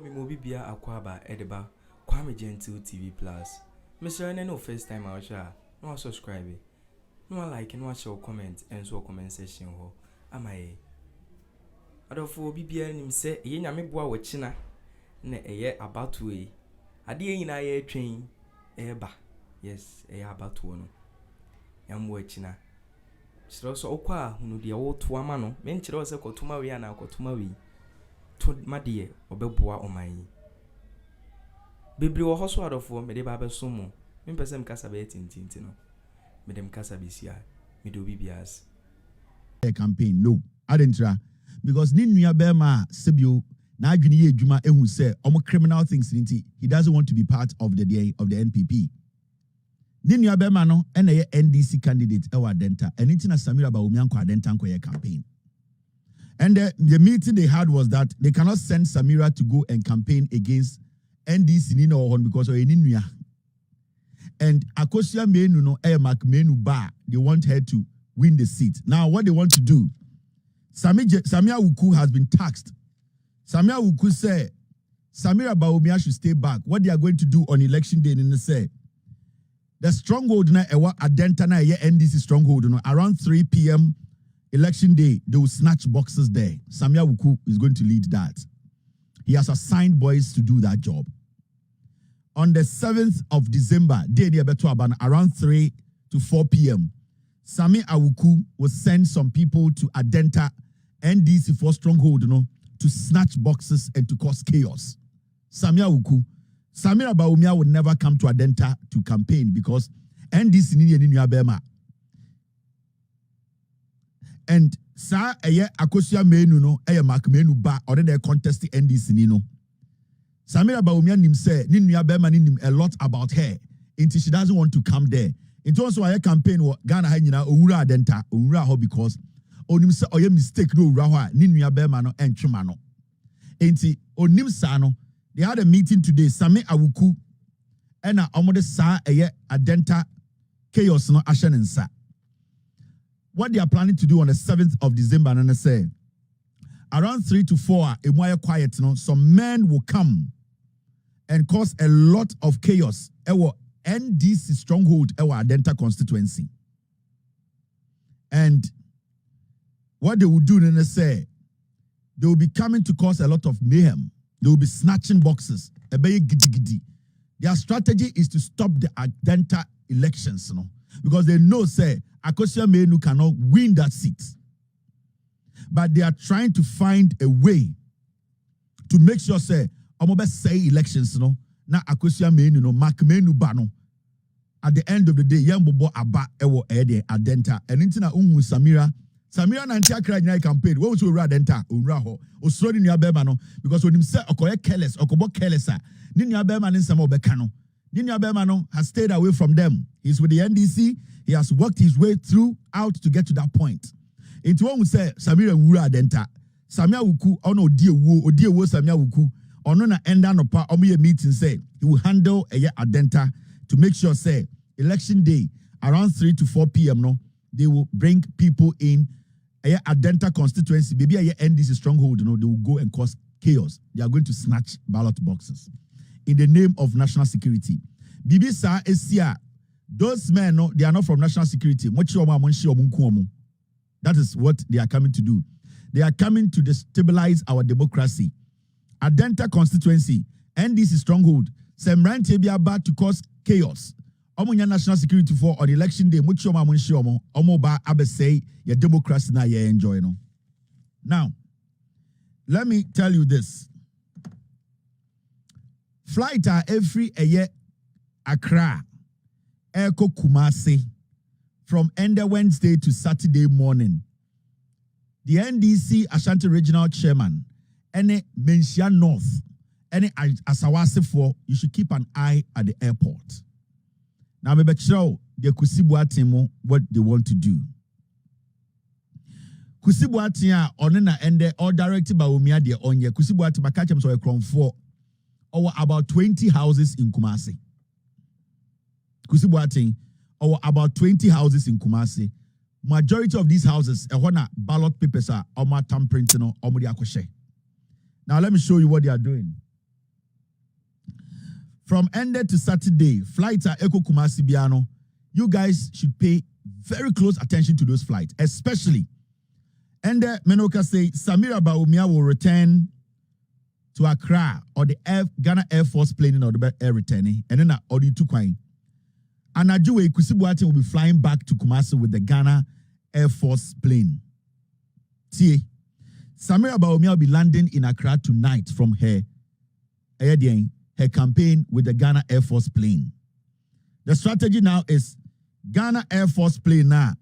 Me mobibia akwaba edeba Kwame Gentle TV Plus. Mr. No first time I share. No subscribe. No like and watch your comment and so comment section ho. Am I? Adofo bibia nim se ye nyame boa wo china na eye about we. Ade nyina ye twin eba. Yes, eye about no. Yam wo china. Chiro so okwa hunu de wo to ama no. Me nchiro se kotuma we na kotuma we. To madie obeboa oman. Bibli wo hoso adofo me de ba beso mo. Me pese mkasa be tintinti no. Me dem kasa bisia. Me do bibias. Campaign no. Adentra because ni nua bema sebio na adwene ye adwuma ehun se omo criminal things nti he doesn't want to be part of the NPP. Ni nua bema no na ye NDC candidate ewa Adenta and nti na Samira Bawumia nko Adenta nko ye campaign. And the meeting they had was that they cannot send Samira to go and campaign against NDC Nina Ohon because of Eninua. And Akosia Menu no Mark Menu Ba, they want her to win the seat. Now what they want to do, Samia Wuku has been taxed. Samia Wuku said Samira Bawumia should stay back. What they are going to do on election day, and they say the stronghold na ewa Adenta na ye NDC stronghold no around 3 p.m. election day, they will snatch boxes there. Samia Wuku is going to lead that. He has assigned boys to do that job. On the 7th of December, around 3 to 4 p.m., Sami Awuku will send some people to Adenta NDC for stronghold, to snatch boxes and to cause chaos. Sami Awuku. Samira Bawumia would never come to Adenta to campaign because NDC ni Bema. And sa eye Akosia Menu no eye Mark Menu Ba or they contest the NDC no. Samira Bawumia nim say ni nua bema ni nim a lot about her until she doesn't want to come there. It also a campaign wo Ghana ha nyina owura Adenta owura ho because onim say oye mistake no owura ho a ni nua bema no entwema no. Enti onim sa no they had a meeting today Sami Awuku ena omode sa eye Adenta chaos no ahye ne nsa. What they are planning to do on the 7th of December, and I say, around 3 to 4, quiet, some men will come and cause a lot of chaos. Ewo NDC stronghold, ewo Adenta constituency. And what they will do, and I say, they will be coming to cause a lot of mayhem. They will be snatching boxes. Their strategy is to stop the Adenta elections, because they know, say, Akosia Menu cannot win that seat. But they are trying to find a way to make sure, say, Omobe say elections, na Akosia Menu, Mark Menu Bano. At the end of the day, Yambobo Aba Ewo Ede Adenta. And intina ong HÚGS Samira Nantia Krajna campaign. What was your Adenta? Unraho. Osrodi ni abemano. Because when him say Okoye careless, Okobo carelessa. Nini abemano in some obekano. Nini abemano has stayed away from them. He's with the NDC. He has worked his way throughout to get to that point. Into one would say Samira Wura Adenta. Samia Wuku, ono die wo Samia Wuku. Ono na enda no pa omo meeting say he will handle a Adenta to make sure say election day around 3 to 4 p.m. no they will bring people in a Adenta constituency. Maybe a NDC stronghold, they will go and cause chaos. They are going to snatch ballot boxes in the name of national security. Bibi sa esia. Those men, they are not from national security. That is what they are coming to do. They are coming to destabilize our democracy. Adenta constituency, NDC stronghold, Semran Tebiaba to cause chaos. Omunya national security for on election day, Omoba Abesei, your democracy na ye enjoy. Now, let me tell you this. Flight are every a year Accra. Eko Kumasi from end Wednesday to Saturday morning. The NDC Ashanti Regional Chairman, any Mensia North, any Asawase for, you should keep an eye at the airport. Now, maybe show the Kusibuatimo what they want to do. Kusibuatia onena ende or directed by Umia de Onye, Kusibuatima Kachem so a crown for over about 20 houses in Kumasi. Kusibuating, or about 20 houses in Kumasi. Majority of these houses, ballot papers are tampering. Now let me show you what they are doing. From Ende to Saturday, flights are Eko Kumasi Biano. You guys should pay very close attention to those flights, especially Ende Menoka say Samira Baumia will return to Accra or the Ghana Air Force plane or the air returning, and then Odi Tukwain. And Ajuwe Kusibuati will be flying back to Kumasi with the Ghana Air Force plane. See, Samira Baumia will be landing in Accra tonight from her campaign with the Ghana Air Force plane. The strategy now is Ghana Air Force plane now.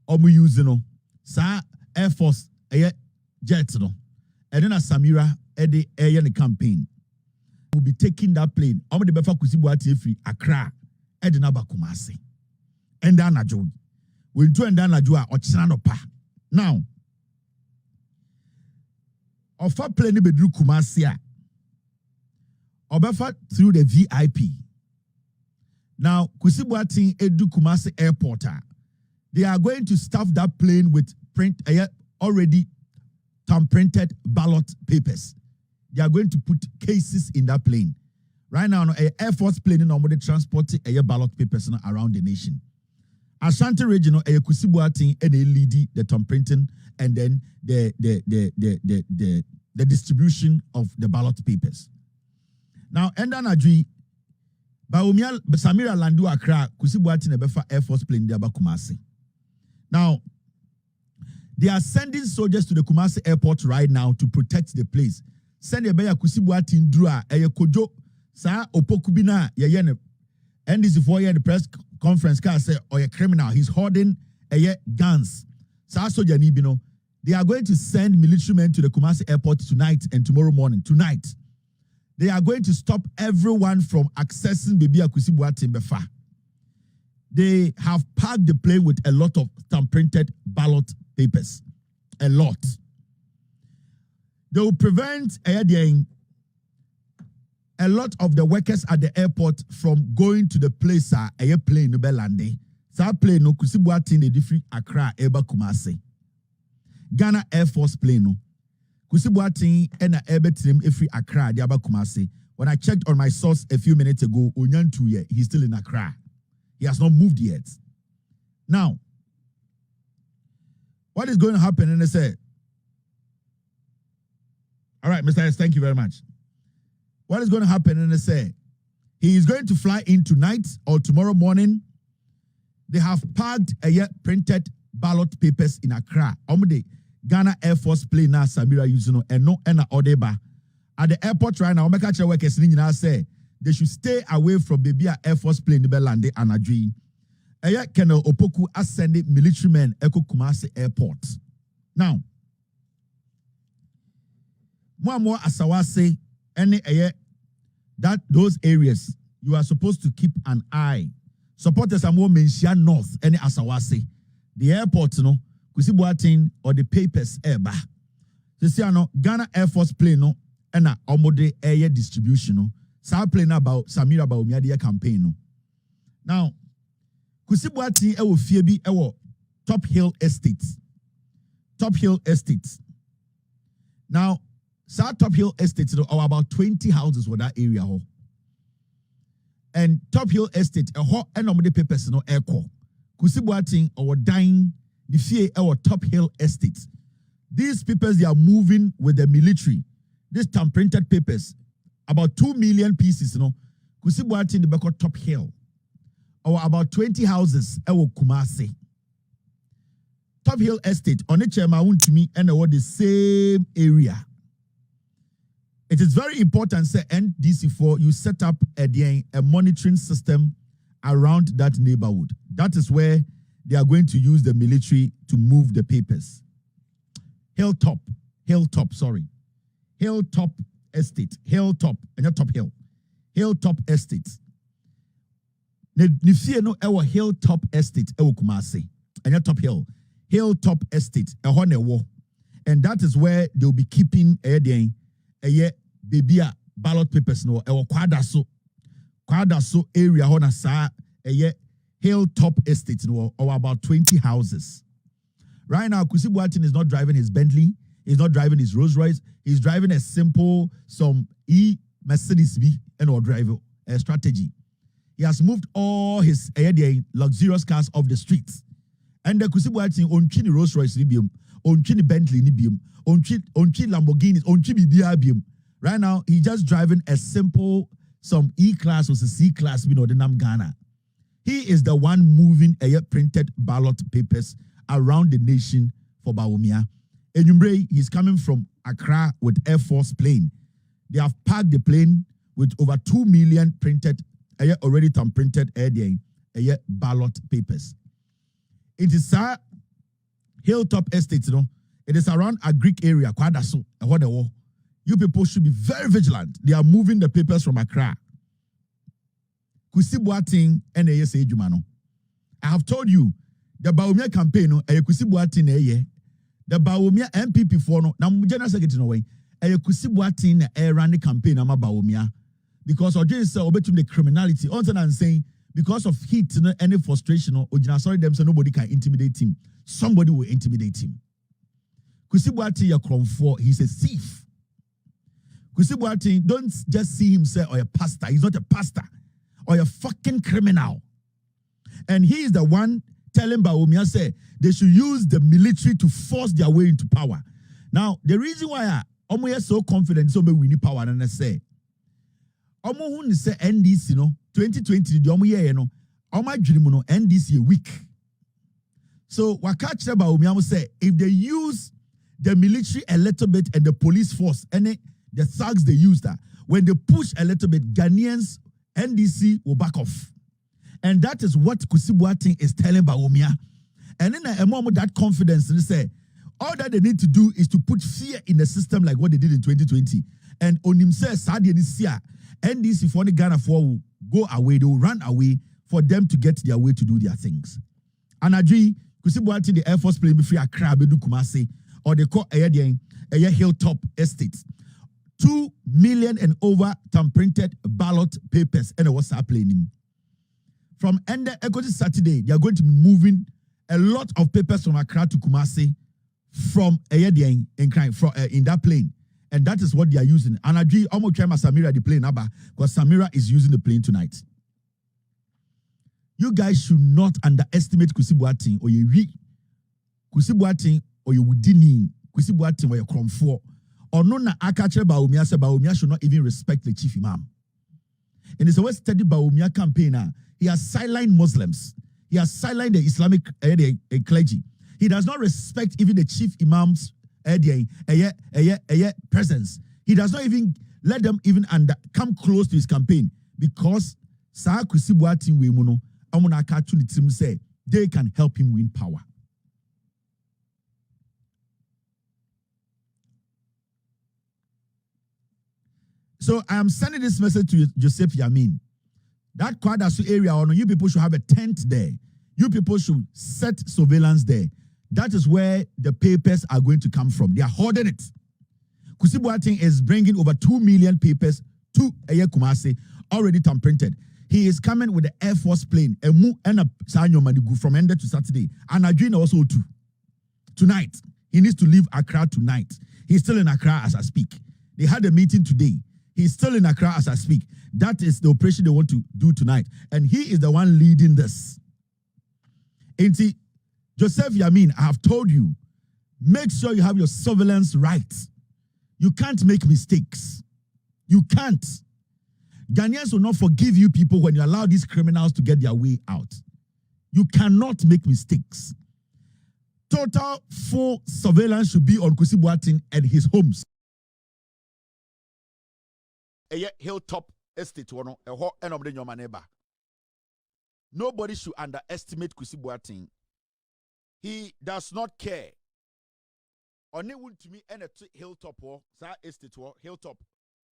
Omu using sa Air Force jet no. And then Samira the campaign will be taking that plane. Omu de befa Kusibuati free Accra. Edina Kumasi. And then Najoi. We do and then Najua or pa. Now, offer plane bedru Kumasi. Obefa through the VIP. Now, Kusibuati Edu Kumasi Airport. They are going to stuff that plane with already printed ballot papers. They are going to put cases in that plane. Right now, Air Force plane in normally transporting ballot papers around the nation. Ashanti regional Kusibuati and they lead the printing and then the distribution of the ballot papers. Now, Enda Najui, Baumia Samira Landu Accra, Kusibuati Nebefa Air Force plane there Kumasi. Now, they are sending soldiers to the Kumasi airport right now to protect the place. Send a beya Kusibuati Ndrua, Kojo, Sa Opokubina, Yayene, and this before the press conference car say, or a criminal, he's holding guns. Sa Soja Nibino, they are going to send militiamen to the Kumasi airport tonight and tomorrow morning. Tonight. They are going to stop everyone from accessing Bibia Kusibuati Befa. They have packed the plane with a lot of stamp-printed ballot papers. A lot. They will prevent a lot of the workers at the airport from going to the place a plane no belande. Sa plane no Kusibuati ne different Accra Eba Kumasi. Ghana Air Force plane no. Kusibuati and Ebetim Efri Accra, Diaba Kumasi. When I checked on my source a few minutes ago, Onyantuye, he's still in Accra. He has not moved yet. Now, what is going to happen? And they say, all right, Mr. S, thank you very much. What is going to happen? And they say, he is going to fly in tonight or tomorrow morning. They have packed printed ballot papers in Accra. Ghana Air Force plane na Samira using and no Odeba. At the airport right now, make sure workers say they should stay away from Bibia Air Force plane in Belande and Adri. Colonel Opoku ascended military men Eko Kumasi Airport. Now, more Asawase any that those areas you are supposed to keep an eye. Supporters are more Mensia North any Asawase. The airport, Kusibuatin or the papers eba. So Ghana Air Force plane no and a omode air distribution no. Sa plane about Samira Baumia campaign no. Now Kusibuatin ewo fiebi ewo Top Hill Estates. Top Hill Estates. Now Sa Top Hill Estates are about 20 houses for that area ho. And Top Hill Estate a ho and omode papers no airco. Kusibuatin or dying the fear our Top Hill Estate. These papers, they are moving with the military. These printed papers, about 2 million pieces, Kusibuati in the back of Top Hill. Or about 20 houses, Kumasi. Top Hill Estate, on the chairman to me, and the same area. It is very important, say NDC4, you set up a monitoring system around that neighborhood. That is where they are going to use the military to move the papers. Hilltop Estate, Hilltop, and not Top Hill. Hilltop Estate. Nifie no ewa Hilltop Estate ewo Kumasi, and not Top Hill. Hilltop Estate, a war. And that is where they'll be keeping a babia ballot papers no ewa Kwadaso area hona sa Hilltop Estate, or about 20 houses. Right now, Kusibuatin is not driving his Bentley. He's not driving his Rolls Royce. He's driving a simple, some Mercedes B and or driver strategy. He has moved all his luxurious cars off the streets. And the Kusibuati on Chini Rolls Royce Libium, on Chini Bentley Libium, on Chini Lamborghinis, on Chini Biabium. Right now, he's just driving a simple, some E-class or C-class, the Nam Ghana. He is the one moving printed ballot papers around the nation for Bawumia. Enyumbre, he's coming from Accra with Air Force plane. They have parked the plane with over 2 million printed, already printed ballot papers. It is a Hilltop Estate, it is around a Greek area, Kwadaso, you people should be very vigilant. They are moving the papers from Accra. Kusibuating and Jumano. I have told you, the Bawumia campaign, Kusibuating, the Bawumia MPP for no, now General Secretary no way, Kusibuating ran the campaign, Ama Bawumia, because Ojin said, obetum the criminality, also and saying, because of heat, any frustration, or sorry, them so nobody can intimidate him. Somebody will intimidate him. Kusibuating Yakromfo, he's a thief. Kusibuating, don't just see him say, or a pastor. He's not a pastor. Or a fucking criminal. And he is the one telling Bawumia, say, they should use the military to force their way into power. Now, the reason why Omo is so confident, so we need power, and I say, Omo who say NDC, 2020, the Omo year, Omo dream, NDC weak. So, Wakach Bawumia say, if they use the military a little bit and the police force, and the thugs they use that, when they push a little bit, Ghanaians, NDC will back off. And that is what Kusibuating is telling Bawumia. And then a moment that confidence, they say, all that they need to do is to put fear in the system like what they did in 2020. And on himself, Sadia this year, NDC for the Ghana will go away, they will run away for them to get their way to do their things. And Adri, Kusibuating the Air Force plane before Accra, Bedu Kumasi, or they call a Hilltop Estate. 2 million and over printed ballot papers and what's happening. From end of Saturday, they are going to be moving a lot of papers from Accra to Kumasi from in that plane. And that is what they are using. And I agree, almost try Samira the plane, because Samira is using the plane tonight. You guys should not underestimate Kusibuating or you Kusibuating or you Wudini, Kusibuating or your Kromfo. Or no na akache Bawumia say Bawumia should not even respect the chief imam. And it's a steady Bawumia campaigner. He has sidelined Muslims. He has sidelined the Islamic clergy. He does not respect even the chief imam's presence. He does not even let them even come close to his campaign because Sa Kusibuating Wemuno Amuna Kachuni say they can help him win power. So I am sending this message to Joseph Yamin. That Kwadasu area, you people should have a tent there. You people should set surveillance there. That is where the papers are going to come from. They are hoarding it. Kusibuating is bringing over 2 million papers to Kumasi, already printed. He is coming with the Air Force plane, from Ende to Saturday. And Adrina also too. Tonight, he needs to leave Accra tonight. He's still in Accra as I speak. They had a meeting today. He's still in Accra as I speak. That is the operation they want to do tonight. And he is the one leading this. And see, Joseph Yamin, I have told you, make sure you have your surveillance right. You can't make mistakes. You can't. Ghanaians will not forgive you people when you allow these criminals to get their way out. You cannot make mistakes. Total full surveillance should be on Kusibuating and his homes. A Hilltop Estate, nobody should underestimate Kusibuating. He does not care. Only want to me and a Hilltop or estate or Hilltop.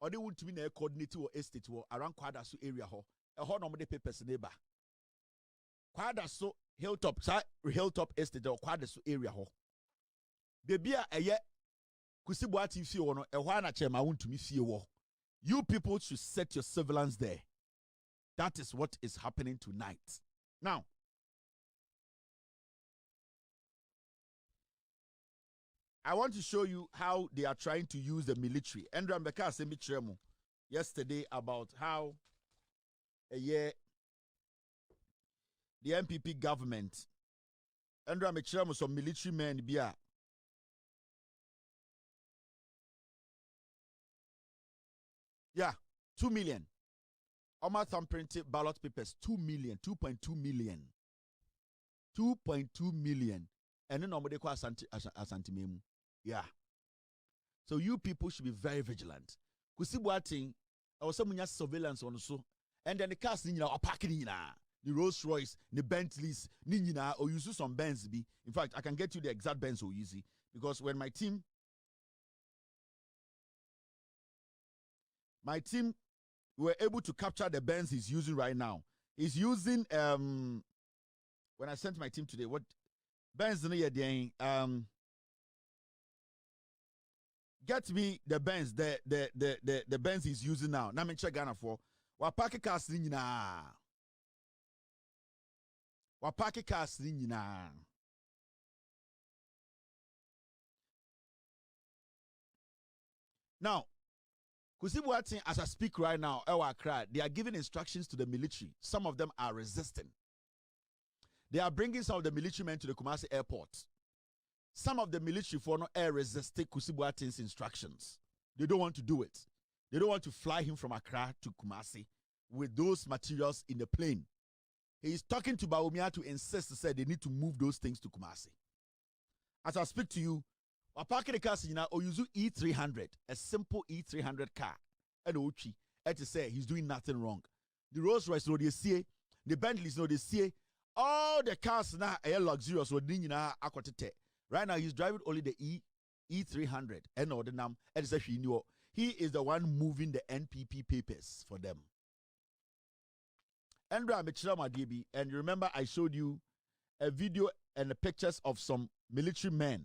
Only want to me a coordinator or estate or around Kwadasu area ho. A whole number of papers neighbor. Kwadasu Hilltop, Hilltop Estate or Kwadasu area ho. Baby a ye Kusibuating fee or a wana chema want to me fee war. You people should set your surveillance there. That is what is happening tonight. Now, I want to show you how they are trying to use the military. Andrew Mbeka said yesterday about how a year the MPP government and I'm some military men be yeah, 2 million. Almost some printed ballot papers, 2 million, 2.2 million. 2.2 million. And then nobody call Asantimemu. Yeah. So you people should be very vigilant. Kusi boating, I was some surveillance on so. And then the cars are packing the Rolls Royce, the Bentleys, Ninja, or you see some Benz be. In fact, I can get you the exact Benz so easy. Because when my team were able to capture the Benz he's using right now. He's using when I sent my team today, what Benz get me the Benz, the Benz he's using now. Now me check Ghana for wa park cars nyina. Wa park cars nyina. Now, Kusibuatin, as I speak right now, they are giving instructions to the military. Some of them are resisting. They are bringing some of the military men to the Kumasi airport. Some of the military for no air resisted Kusibuatin's instructions. They don't want to do it. They don't want to fly him from Accra to Kumasi with those materials in the plane. He is talking to Bawumia to insist, to say they need to move those things to Kumasi. As I speak to you, Wapaki the cars or use E300, a simple E300 car. And Ochi, to say he's doing nothing wrong. The Rolls Royce, they see, the Bentleys, they see, all the cars now are luxurious. Right now, he's driving only the E300. And all the name, he is the one moving the NPP papers for them. And remember, I showed you a video and the pictures of some military men